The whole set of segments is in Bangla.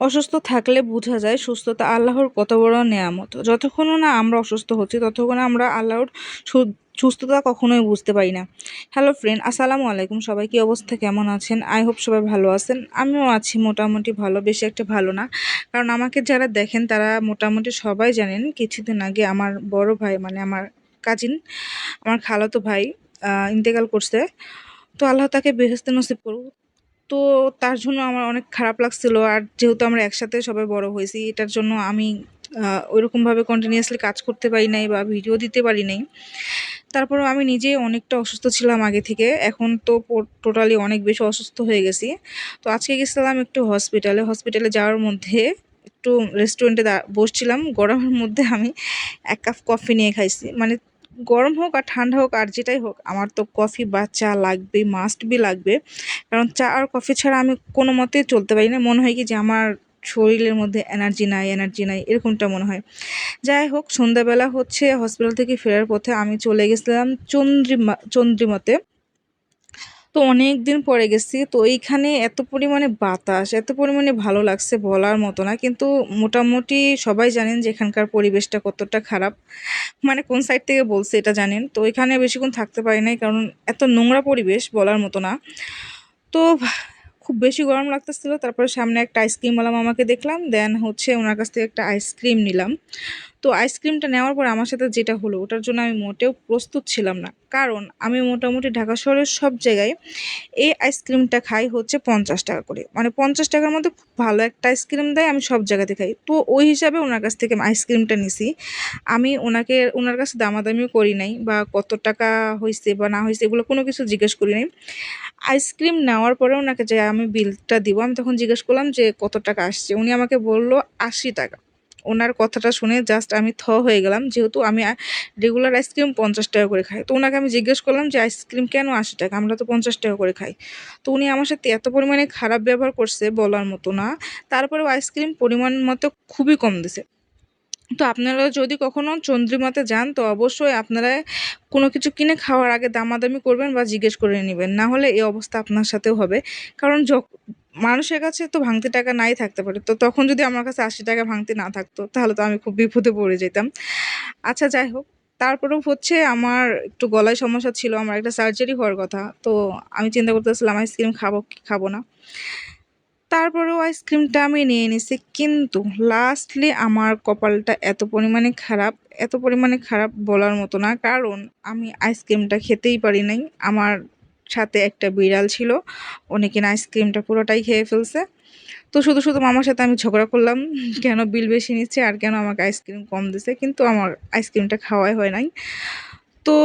অসুস্থ থাকলে বোঝা যায় সুস্থতা আল্লাহর কত বড় নেয়ামত। যতক্ষণ না আমরা অসুস্থ হচ্ছি ততক্ষণ আমরা আল্লাহর সুস্থতা কখনোই বুঝতে পারি না। হ্যালো ফ্রেন্ড, আসসালামু আলাইকুম। সবাই কি অবস্থা, কেমন আছেন? আই হোপ সবাই ভালো আছেন। আমিও আছি মোটামুটি ভালো, বেশি একটা ভালো না। কারণ আমাকে যারা দেখেন তারা মোটামুটি সবাই জানেন কিছুদিন আগে আমার বড় ভাই, মানে আমার কাজিন, আমার খালাতো ভাই ইন্তেকাল করছে। তো আল্লাহ তাকে বেহেশতে নসিব করুক। তো তার জন্য আমার অনেক খারাপ লাগছিল। আর যেহেতু আমরা একসাথে সবাই বড় হয়েছি, এটার জন্য আমি ওইরকমভাবে কন্টিনিউয়াসলি কাজ করতে পারি নাই বা ভিডিও দিতে পারি নাই। তারপরেও আমি নিজে অনেকটা অসুস্থ ছিলাম আগে থেকে, এখন তো টোটালি অনেক বেশি অসুস্থ হয়ে গেছি। তো আজকে গেছিলাম একটু হসপিটালে যাওয়ার মধ্যে একটু রেস্টুরেন্টে বসছিলাম, গরমের মধ্যে আমি 1 কাপ কফি নিয়ে খাইছি। মানে গরম হোক আর ঠান্ডা হোক আর যেটাই হোক, আমার তো কফি বা চা লাগবেই, মাস্ট বি লাগবে। কারণ চা আর কফি ছাড়া আমি কোনো মতেই চলতে পারি না। মনে হয় কি যে আমার শরীরের মধ্যে এনার্জি নাই এরকমটা মনে হয়। যাই হোক, সন্ধ্যাবেলা হসপিটাল থেকে ফেরার পথে আমি চলে গেছিলাম চন্দ্রিমাতে। তো অনেক দিন পরে গেছি। তো এইখানে এত পরিমাণে বাতাস, এত পরিমাণে ভালো লাগছে বলার মতো না। কিন্তু মোটামুটি সবাই জানেন যে এখানকার পরিবেশটা কতটা খারাপ, মানে কোন সাইড থেকে বলছে এটা জানেন। তো এখানে বেশিক্ষণ থাকতে পারি নাই, কারণ এত নোংরা পরিবেশ বলার মতো না। তো খুব বেশি গরম লাগতেছিল। তারপরে সামনে একটা আইসক্রিমওয়ালা মামাকে দেখলাম, দেন ওনার কাছ থেকে একটা আইসক্রিম নিলাম। তো আইসক্রিমটা নেওয়ার পর আমার সাথে যেটা হলো, ওটার জন্য আমি মোটেও প্রস্তুত ছিলাম না। কারণ আমি মোটামুটি ঢাকা শহরের সব জায়গায় এই আইসক্রিমটা খাই 50 টাকা করে, মানে 50 টাকার মধ্যে খুব ভালো একটা আইসক্রিম দেয়, আমি সব জায়গাতে খাই। তো ওই হিসাবে ওনার কাছ থেকে আইসক্রিমটা নিছি। আমি ওনার কাছে দামাদামিও করি নাই, বা কত টাকা হয়েছে বা না হয়েছে এগুলো কোনো কিছু জিজ্ঞেস করি নাই। আইসক্রিম নেওয়ার পরে ওনাকে যে আমি বিলটা দিব, আমি তখন জিজ্ঞেস করলাম যে কত টাকা আসছে। উনি আমাকে বলল 80 টাকা। ওনার কথাটা শুনে জাস্ট আমি হয়ে গেলাম, যেহেতু আমি রেগুলার আইসক্রিম 50 টাকা করে খাই। তো ওনাকে আমি জিজ্ঞেস করলাম যে আইসক্রিম কেন 80 টাকা, আমরা তো 50 টাকা করে খাই। তো উনি আমার সাথে এত পরিমাণে খারাপ ব্যবহার করছে বলার মতো না। তারপরেও আইসক্রিম পরিমাণ মতো খুবই কম দিছে। তো আপনারা যদি কখনো চন্দ্রিমাতে যান, তো অবশ্যই আপনারা কোনো কিছু কিনে খাওয়ার আগে দামাদামি করবেন বা জিজ্ঞেস করে নেবেন, না হলে এই অবস্থা আপনার সাথেও হবে। কারণ মানুষের কাছে তো ভাঙতি টাকা নাই থাকতে পারে। তো তখন যদি আমার কাছে 80 টাকা ভাঙতি না থাকতো, তাহলে তো আমি খুব বিপদে পড়ে যেতাম। আচ্ছা, যাই হোক, তারপরেও আমার একটু গলায় সমস্যা ছিল, আমার একটা সার্জারি হওয়ার কথা। তো আমি চিন্তা করতেছিলাম আইসক্রিম খাবো কি খাবো না। তারপরেও আইসক্রিমটা আমি নিয়ে নিছি, কিন্তু লাস্টলি আমার কপালটা এত পরিমাণে খারাপ বলার মতো না। কারণ আমি আইসক্রিমটা খেতেই পারি নাই। আমার সাথে একটা বিড়াল ছিল, উনি কিনা আইসক্রিমটা পুরোটাই খেয়ে ফেলছে। তো শুধু মামার সাথে আমি ঝগড়া করলাম, কেন বিল বেশি নিচ্ছে আর কেন আমাকে আইসক্রিম কম দিছে, কিন্তু আমার আইসক্রিমটা খাওয়াই হয় নাই। তো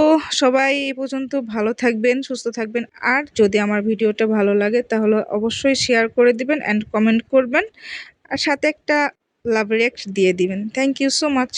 সবাই এই পর্যন্ত, ভালো থাকবেন, সুস্থ থাকবেন। আর যদি আমার ভিডিওটা ভালো লাগে তাহলে অবশ্যই শেয়ার করে দিবেন অ্যান্ড কমেন্ট করবেন, আর সাথে একটা লাভ রিঅ্যাক্ট দিয়ে দিবেন। Thank you so much.